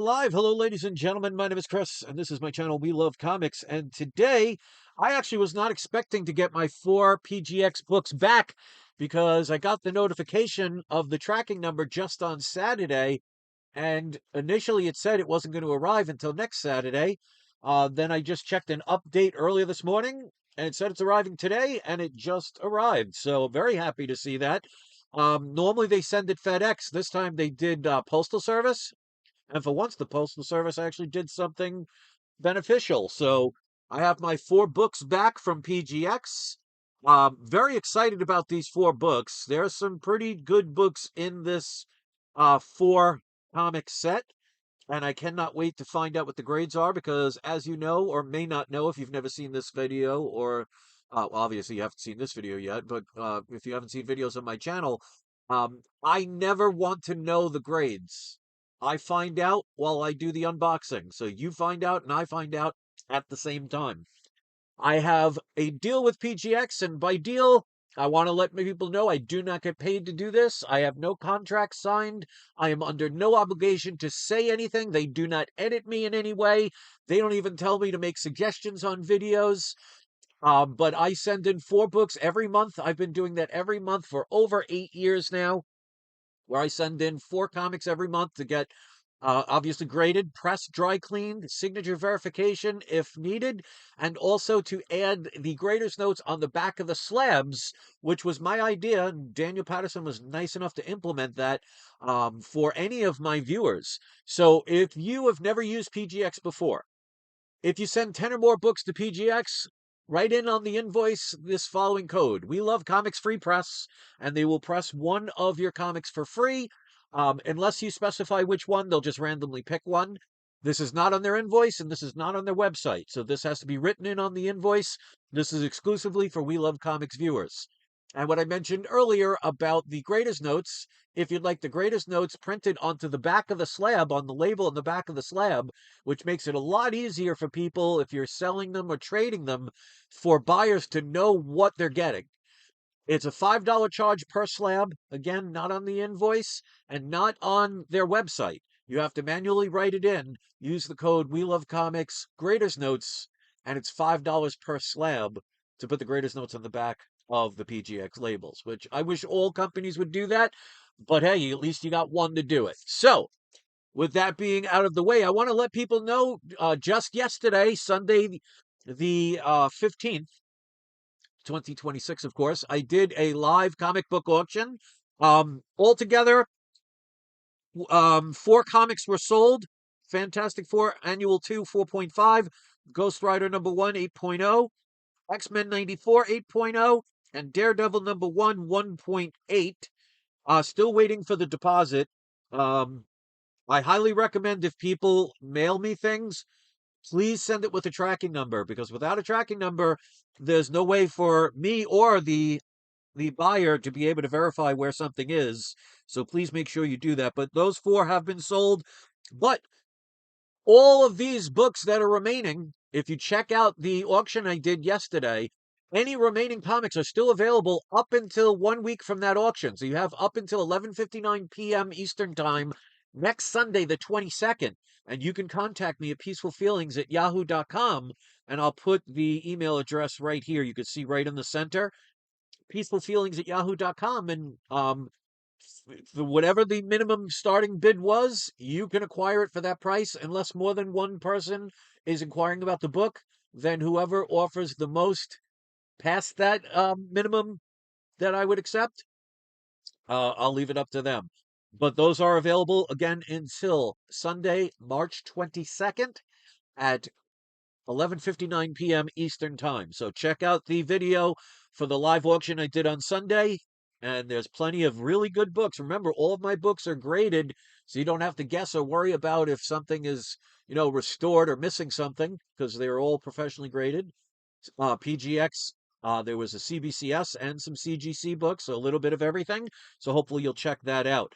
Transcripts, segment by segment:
Live. Hello, ladies and gentlemen. My name is Chris, and this is my channel, We Love Comics. And today, I actually was not expecting to get my 4 PGX books back because I got the notification of the tracking number just on Saturday. And initially, it said it wasn't going to arrive until next Saturday. Then I just checked an update earlier this morning, and it said it's arriving today, and it just arrived. So, very happy to see that. Normally, they send it FedEx. This time, they did Postal Service. And for once, the Postal Service actually did something beneficial. So I have my 4 books back from PGX. Very excited about these 4 books. There are some pretty good books in this 4 comic set. And I cannot wait to find out what the grades are because, as you know, or may not know if you've never seen this video, or obviously you haven't seen this video yet, but if you haven't seen videos on my channel, I never want to know the grades. I find out while I do the unboxing. So you find out and I find out at the same time. I have a deal with PGX, and by deal, I want to let people know I do not get paid to do this. I have no contract signed. I am under no obligation to say anything. They do not edit me in any way. They don't even tell me to make suggestions on videos. But I send in 4 books every month. I've been doing that every month for over 8 years now, where I send in 4 comics every month to get obviously graded, pressed, dry cleaned, signature verification if needed, and also to add the grader's notes on the back of the slabs, which was my idea. And Daniel Patterson was nice enough to implement that for any of my viewers. So if you have never used PGX before, if you send 10 or more books to PGX, write in on the invoice this following code. We Love Comics Free Press, and they will press one of your comics for free. Unless you specify which one, they'll just randomly pick one. This is not on their invoice, and this is not on their website. So this has to be written in on the invoice. This is exclusively for We Love Comics viewers. And what I mentioned earlier about the greatest notes, if you'd like the greatest notes printed onto the back of the slab, on the label on the back of the slab, which makes it a lot easier for people if you're selling them or trading them, for buyers to know what they're getting. It's a $5 charge per slab. Again, not on the invoice and not on their website. You have to manually write it in, use the code We Love Comics Greatest Notes, and it's $5 per slab to put the greatest notes on the back of the PGX labels, which I wish all companies would do that. But hey, at least you got one to do it. So, with that being out of the way, I want to let people know just yesterday, Sunday, the 15th, 2026, of course, I did a live comic book auction. Altogether, 4 comics were sold. Fantastic Four Annual 2, 4.5. Ghost Rider number 1, 8.0. X-Men 94, 8.0. And Daredevil number 1, 1.8. Still waiting for the deposit. I highly recommend, if people mail me things, please send it with a tracking number, because without a tracking number, there's no way for me or the buyer to be able to verify where something is. So please make sure you do that. But those 4 have been sold. But all of these books that are remaining, if you check out the auction I did yesterday, any remaining comics are still available up until 1 week from that auction. So you have up until 11:59 p.m. Eastern Time next Sunday, the 22nd. And you can contact me at peacefulfeelings@yahoo.com, and I'll put the email address right here. You can see right in the center, peacefulfeelings@yahoo.com. And whatever the minimum starting bid was, you can acquire it for that price, unless more than one person is inquiring about the book. Then whoever offers the most past that minimum that I would accept, I'll leave it up to them. But those are available again until Sunday, March 22nd at 11:59 p.m. Eastern Time. So check out the video for the live auction I did on Sunday, and there's plenty of really good books. Remember, all of my books are graded, so you don't have to guess or worry about if something is, restored or missing something, because they're all professionally graded. PGX, there was a CBCS and some CGC books, so a little bit of everything. So hopefully you'll check that out.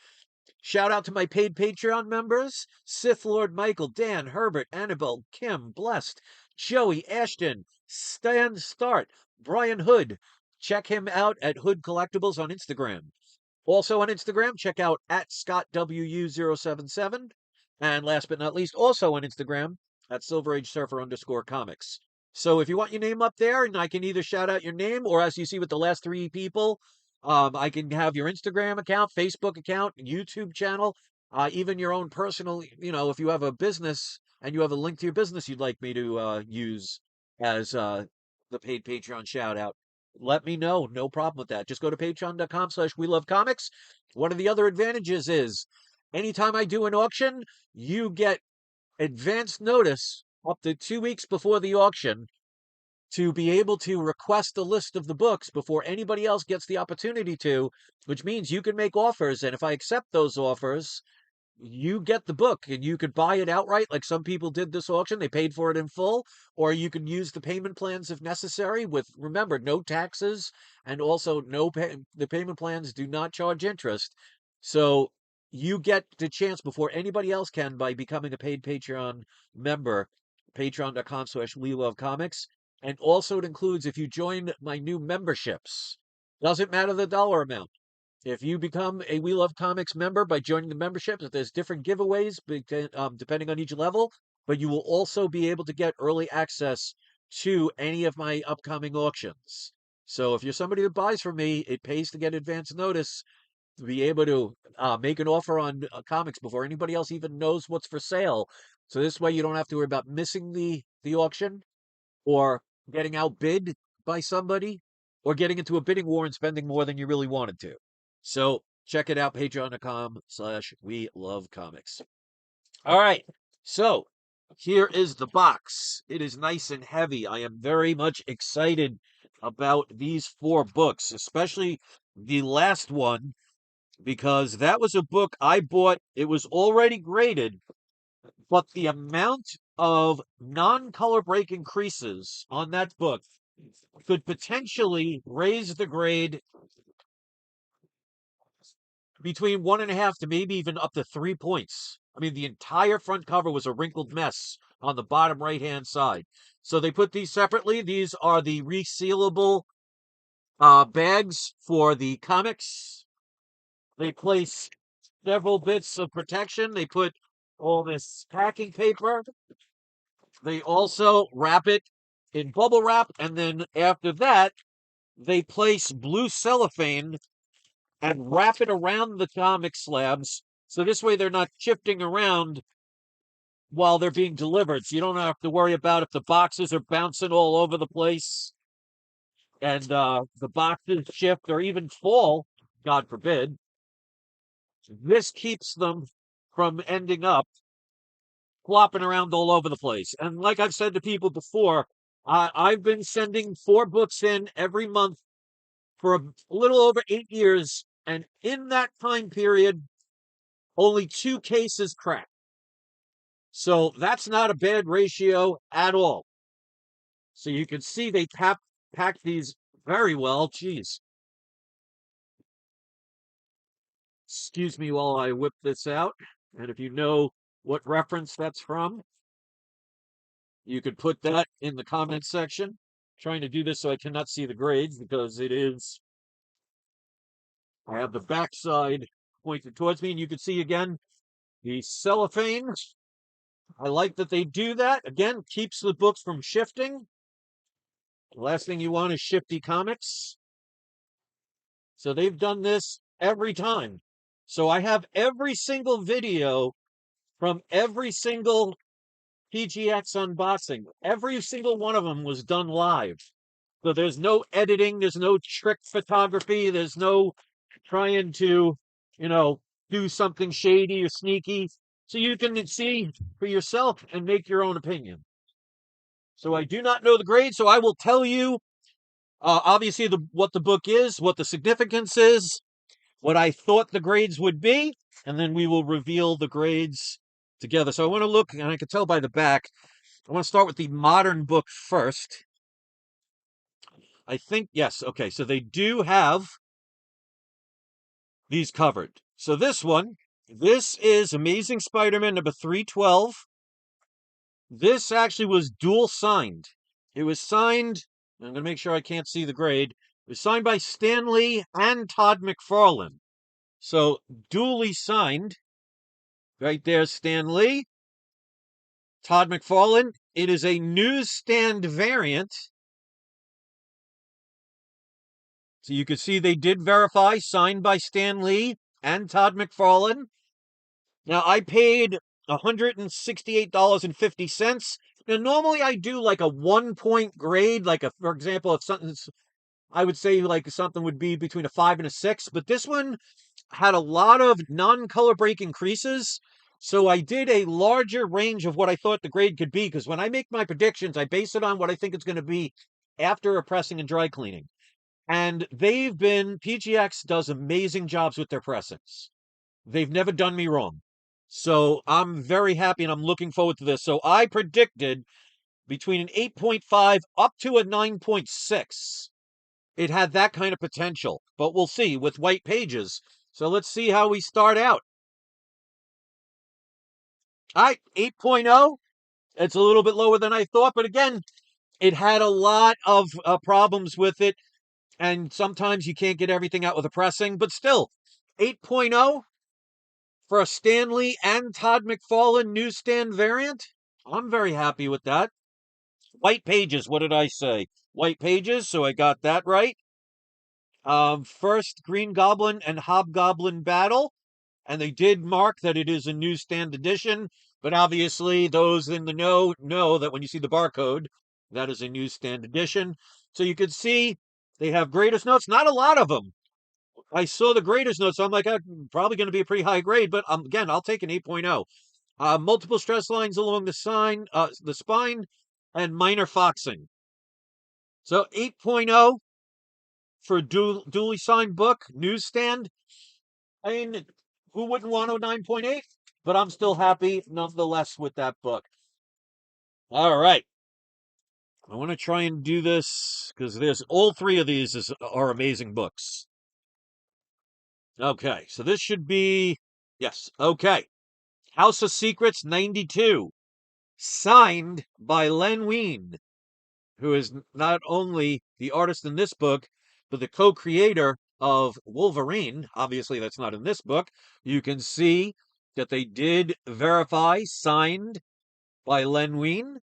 Shout out to my paid Patreon members: Sith Lord Michael, Dan, Herbert, Annabelle, Kim, Blessed, Joey, Ashton, Stan Start, Brian Hood. Check him out at Hood Collectibles on Instagram. Also on Instagram, check out at ScottWU077. And last but not least, also on Instagram at silverage_surfer_comics. So if you want your name up there, and I can either shout out your name, or as you see with the last three people, I can have your Instagram account, Facebook account, YouTube channel, even your own personal, if you have a business and you have a link to your business you'd like me to use as the paid Patreon shout out, let me know. No problem with that. Just go to patreon.com/we love comics. One of the other advantages is anytime I do an auction, you get advance notice up to 2 weeks before the auction to be able to request a list of the books before anybody else gets the opportunity to, which means you can make offers. And if I accept those offers, you get the book and you could buy it outright like some people did this auction. They paid for it in full, or you can use the payment plans if necessary with, remember, no taxes, and also the payment plans do not charge interest. So you get the chance before anybody else can by becoming a paid Patreon member, patreon.com/we love comics. And also it includes if you join my new memberships, doesn't matter the dollar amount. If you become a We Love Comics member by joining the memberships, there's different giveaways depending on each level, but you will also be able to get early access to any of my upcoming auctions. So if you're somebody that buys from me, it pays to get advance notice to be able to make an offer on comics before anybody else even knows what's for sale. So this way you don't have to worry about missing the auction, or getting outbid by somebody, or getting into a bidding war and spending more than you really wanted to. So check it out, patreon.com/we love comics. All right. So here is the box. It is nice and heavy. I am very much excited about these 4 books, especially the last one, because that was a book I bought. It was already graded, but the amount of non-color break increases on that book could potentially raise the grade between 1.5 to maybe even up to 3 points. I mean, the entire front cover was a wrinkled mess on the bottom right-hand side. So they put these separately. These are the resealable bags for the comics. They place several bits of protection. They put all this packing paper. They also wrap it in bubble wrap, and then after that, they place blue cellophane and wrap it around the comic slabs. So this way they're not shifting around while they're being delivered. So you don't have to worry about if the boxes are bouncing all over the place and the boxes shift or even fall, God forbid. This keeps them from ending up flopping around all over the place. And like I've said to people before, I've been sending 4 books in every month for a little over 8 years. And in that time period, only 2 cases cracked. So that's not a bad ratio at all. So you can see they packed these very well. Jeez. Excuse me while I whip this out. And if you know what reference that's from, you could put that in the comment section. Trying to do this so I cannot see the grades because I have the backside pointed towards me, and you can see again the cellophane. I like that they do that. Again, keeps the books from shifting. The last thing you want is shifty comics. So they've done this every time. So I have every single video from every single PGX unboxing. Every single one of them was done live. So there's no editing, there's no trick photography, there's no trying to, you know, do something shady or sneaky. So you can see for yourself and make your own opinion. So I do not know the grade, so I will tell you obviously what the book is, what the significance is, what I thought the grades would be, and then we will reveal the grades together. So I want to look, and I can tell by the back, I want to start with the modern book first. I think, yes, okay, so they do have these covered. So this is Amazing Spider-Man number 312. This actually was dual signed. It was signed, I'm going to make sure I can't see the grade. It was signed by Stan Lee and Todd McFarlane. So duly signed. Right there, Stan Lee. Todd McFarlane. It is a newsstand variant. So you can see they did verify, signed by Stan Lee and Todd McFarlane. Now, I paid $168.50. Now, normally I do like a 1 point grade, like for example, if something's, I would say like something would be between a 5 and a 6, but this one had a lot of non-color break increases. So I did a larger range of what I thought the grade could be, because when I make my predictions, I base it on what I think it's going to be after a pressing and dry cleaning. And PGX does amazing jobs with their pressings. They've never done me wrong. So I'm very happy and I'm looking forward to this. So I predicted between an 8.5 up to a 9.6. It had that kind of potential, but we'll see with white pages. So let's see how we start out. All right, 8.0. It's a little bit lower than I thought, but again, it had a lot of problems with it, and sometimes you can't get everything out with a pressing, but still, 8.0 for a Stan Lee and Todd McFarlane newsstand variant. I'm very happy with that. White pages, what did I say? White pages, so I got that right. First Green Goblin and Hobgoblin battle, and they did mark that it is a newsstand edition, but obviously those in the know that when you see the barcode, that is a newsstand edition. So you can see they have greatest notes, not a lot of them. I saw the greatest notes, so I'm like, probably going to be a pretty high grade, but again, I'll take an 8.0. Multiple stress lines along the spine, and minor foxing. So 8.0 for a duly signed book, newsstand. I mean, who wouldn't want a 9.8? But I'm still happy nonetheless with that book. All right. I want to try and do this because there's all three of these are amazing books. Okay, so this should be, yes, okay. House of Secrets 92, signed by Len Wein, who is not only the artist in this book, but the co-creator of Wolverine. Obviously, that's not in this book. You can see that they did verify, signed by Len Wein.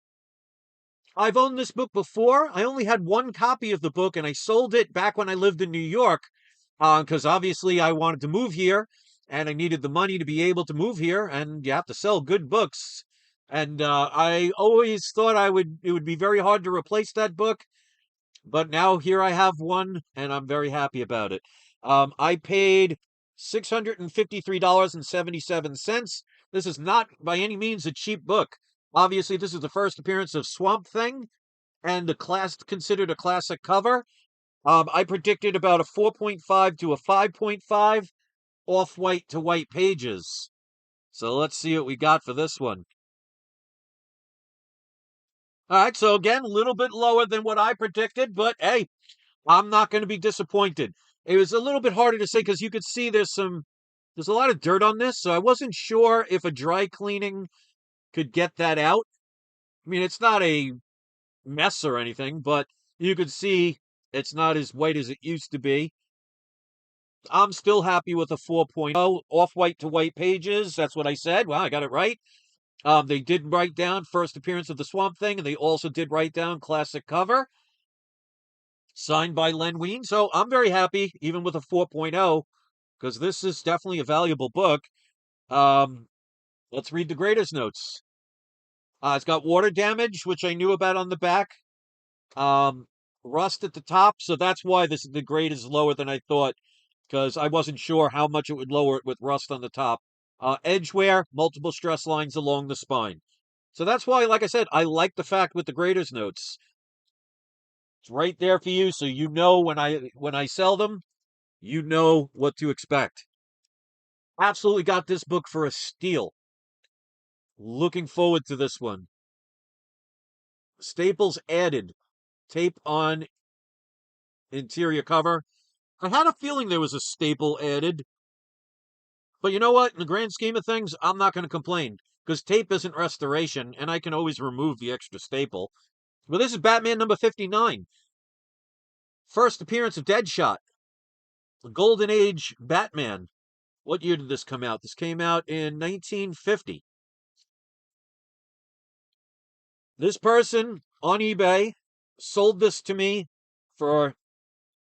I've owned this book before. I only had one copy of the book, and I sold it back when I lived in New York, because obviously I wanted to move here, and I needed the money to be able to move here, and you have to sell good books. And I always thought it would be very hard to replace that book, but now here I have one, and I'm very happy about it. I paid $653.77. This is not by any means a cheap book. Obviously, this is the first appearance of Swamp Thing, and considered a classic cover. I predicted about a 4.5 to a 5.5 off-white to white pages. So let's see what we got for this one. All right, so again, a little bit lower than what I predicted, but hey, I'm not going to be disappointed. It was a little bit harder to say because you could see there's a lot of dirt on this, so I wasn't sure if a dry cleaning could get that out. I mean, it's not a mess or anything, but you could see it's not as white as it used to be. I'm still happy with a 4.0 off-white to white pages. That's what I said. Wow, I got it right. They did write down first appearance of the Swamp Thing, and they also did write down classic cover, signed by Len Wein. So I'm very happy, even with a 4.0, because this is definitely a valuable book. Um, let's read the graders notes. It's got water damage, which I knew about on the back. Um, Rust at the top, so that's why the grade is lower than I thought, because I wasn't sure how much it would lower it with rust on the top. Edge wear, multiple stress lines along the spine. So that's why, like I said, I like the fact with the graders notes. It's right there for you, so you know when I sell them, you know what to expect. Absolutely got this book for a steal. Looking forward to this one. Staples added. Tape on interior cover. I had a feeling there was a staple added. But you know what? In the grand scheme of things, I'm not going to complain because tape isn't restoration and I can always remove the extra staple. But this is Batman number 59. First appearance of Deadshot. The Golden Age Batman. What year did this come out? This came out in 1950. This person on eBay sold this to me for,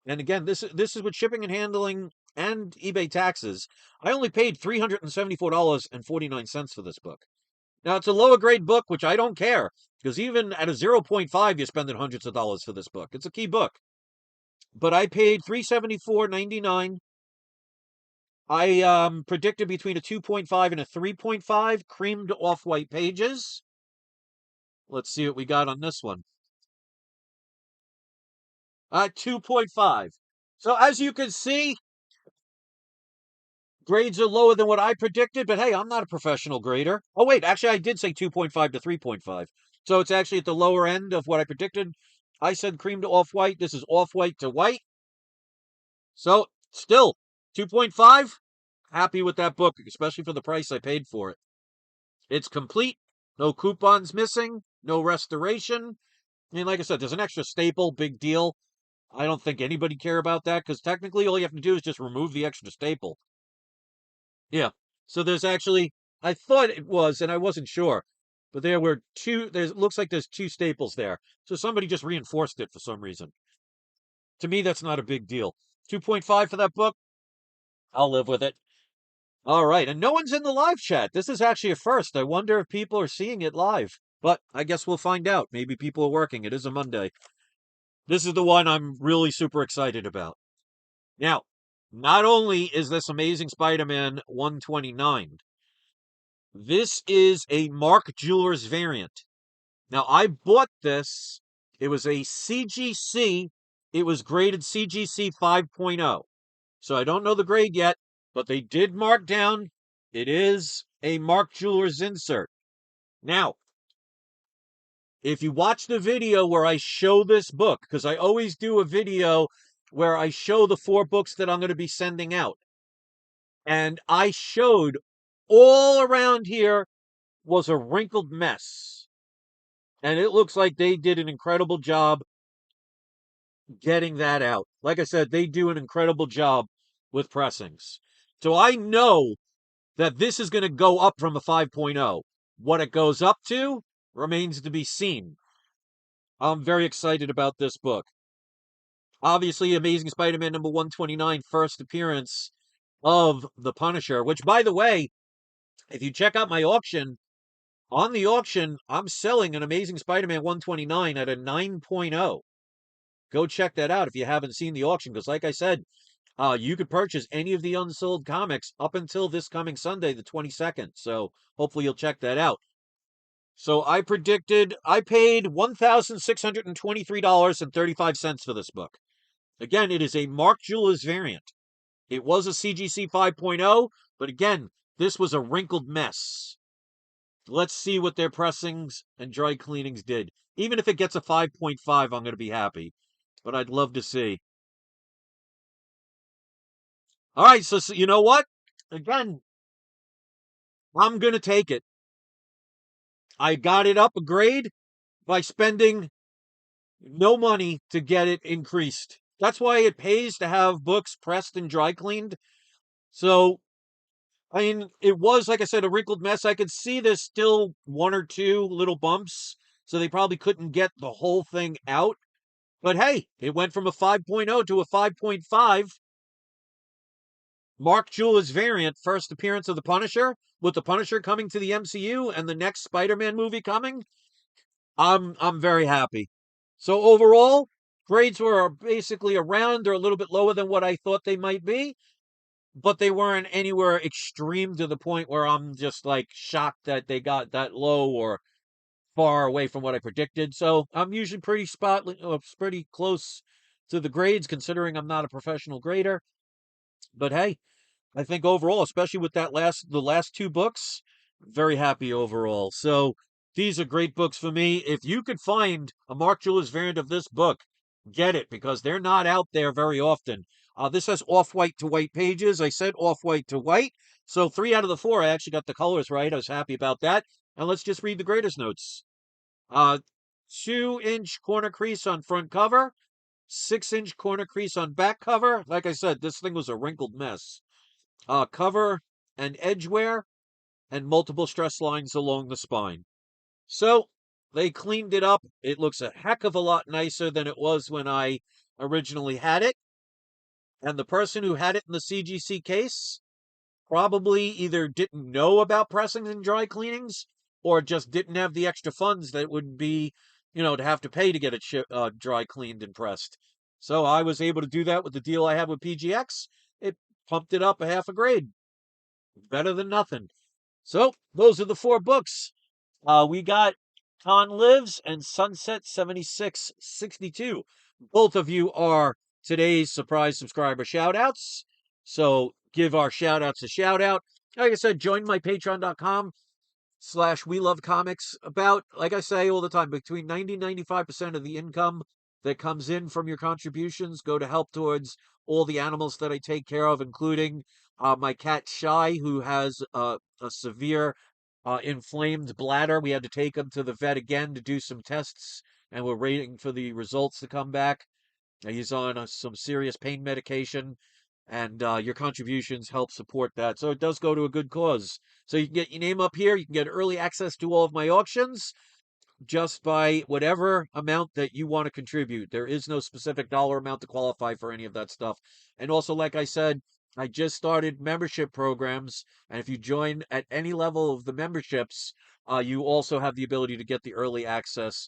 and again, this is with shipping and handling and eBay taxes. I only paid $374.49 for this book. Now, it's a lower grade book, which I don't care, because even at a 0.5, you're spending hundreds of dollars for this book. It's a key book. But I paid $374.99. I predicted between a 2.5 and a 3.5, creamed off-white pages. Let's see what we got on this one. 2.5. So as you can see, grades are lower than what I predicted, but hey, I'm not a professional grader. Oh, wait, actually, I did say 2.5 to 3.5. So it's actually at the lower end of what I predicted. I said cream to off-white. This is off-white to white. So still, 2.5. Happy with that book, especially for the price I paid for it. It's complete. No coupons missing. No restoration. I mean, like I said, there's an extra staple. Big deal. I don't think anybody care about that because technically all you have to do is just remove the extra staple. Yeah. So there's actually, I thought it was, and I wasn't sure, but there were two, there's, looks like there's two staples there. So somebody just reinforced it for some reason. To me, that's not a big deal. 2.5 for that book. I'll live with it. All right. And no one's in the live chat. This is actually a first. I wonder if people are seeing it live, but I guess we'll find out. Maybe people are working. It is a Monday. This is the one I'm really super excited about. Now, not only is this Amazing Spider-Man 129, this is a Mark Jewelers variant. Now, I bought this. It was a CGC. It was graded CGC 5.0. So I don't know the grade yet, but they did mark down. It is a Mark Jewelers insert. Now, if you watch the video where I show this book, because I always do a video where I show the 4 books that I'm going to be sending out. And I showed all around here was a wrinkled mess. And it looks like they did an incredible job getting that out. Like I said, they do an incredible job with pressings. So I know that this is going to go up from a 5.0. What it goes up to remains to be seen. I'm very excited about this book. Obviously, Amazing Spider-Man number 129, first appearance of the Punisher, which, by the way, if you check out my auction, on the auction, I'm selling an Amazing Spider-Man 129 at a 9.0. Go check that out if you haven't seen the auction, because like I said, you could purchase any of the unsold comics up until this coming Sunday, the 22nd. So hopefully you'll check that out. So I predicted, I paid $1,623.35 for this book. Again, it is a Mark Jewelers variant. It was a CGC 5.0, but again, this was a wrinkled mess. Let's see what their pressings and dry cleanings did. Even if it gets a 5.5, I'm going to be happy. But I'd love to see. All right, so you know what? Again, I'm going to take it. I got it up a grade by spending no money to get it increased. That's why it pays to have books pressed and dry cleaned. So, I mean, it was, like I said, a wrinkled mess. I could see there's still 1 or 2 little bumps, so they probably couldn't get the whole thing out. But hey, it went from a 5.0 to a 5.5. Mark Jewelers variant, first appearance of the Punisher, with the Punisher coming to the MCU and the next Spider-Man movie coming. I'm very happy. So overall, grades were basically around or a little bit lower than what I thought they might be, but they weren't anywhere extreme to the point where I'm just like shocked that they got that low or far away from what I predicted. So I'm usually pretty close to the grades considering I'm not a professional grader. But hey, I think overall, especially with the last 2 books, very happy overall. So these are great books for me. If you could find a Mark Jewelers variant of this book, get it because they're not out there very often. This has off-white to white pages. I said off-white to white. So 3 out of the 4, I actually got the colors right. I was happy about that. And let's just read the graders notes. 2-inch corner crease on front cover, 6-inch corner crease on back cover. Like I said, this thing was a wrinkled mess. cover and edge wear, and multiple stress lines along the spine. So they cleaned it up. It looks a heck of a lot nicer than it was when I originally had it. And the person who had it in the CGC case probably either didn't know about pressings and dry cleanings or just didn't have the extra funds that would be, to have to pay to get it dry cleaned and pressed. So I was able to do that with the deal I had with PGX. It pumped it up a half a grade. Better than nothing. So those are the four books. We got Con Lives and Sunset 7662. Both of you are today's surprise subscriber shout outs. So give our shout outs a shout out. Like I said, join my patreon.com/. We Love Comics. About, like I say all the time, between 90 and 95% of the income that comes in from your contributions go to help towards all the animals that I take care of, including my cat Shy, who has a severe inflamed bladder. We had to take him to the vet again to do some tests, and we're waiting for the results to come back. He's on some serious pain medication, and your contributions help support that. So it does go to a good cause. So you can get your name up here. You can get early access to all of my auctions just by whatever amount that you want to contribute. There is no specific dollar amount to qualify for any of that stuff. And also, like I said, I just started membership programs. And if you join at any level of the memberships, you also have the ability to get the early access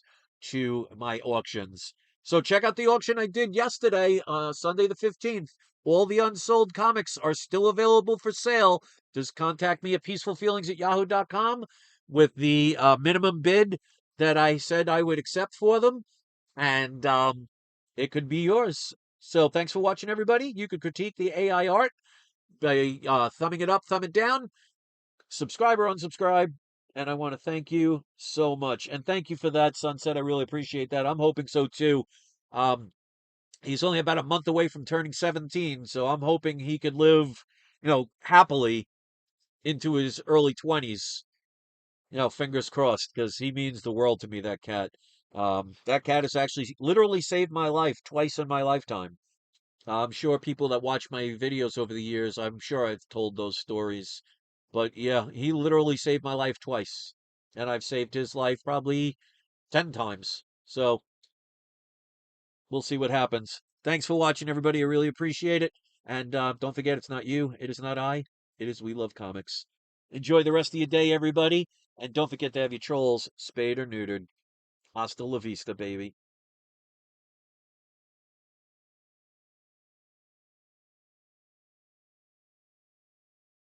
to my auctions. So check out the auction I did yesterday, Sunday the 15th. All the unsold comics are still available for sale. Just contact me at peacefulfeelings@yahoo.com with the minimum bid that I said I would accept for them, and it could be yours. So thanks for watching, everybody. You could critique the AI art by thumbing it up, thumb it down, subscribe or unsubscribe. And I want to thank you so much. And thank you for that, Sunset. I really appreciate that. I'm hoping so too. Um, he's only about a month away from turning 17, so I'm hoping he could live, happily into his early 20s. Fingers crossed, because he means the world to me, that cat. That cat has actually literally saved my life twice in my lifetime. I'm sure people that watch my videos over the years, I'm sure I've told those stories. But yeah, he literally saved my life twice. And I've saved his life probably 10 times. So we'll see what happens. Thanks for watching, everybody. I really appreciate it. And don't forget, it's not you, it is not I, it is We Love Comics. Enjoy the rest of your day, everybody. And don't forget to have your trolls spayed or neutered. Hasta la vista, baby.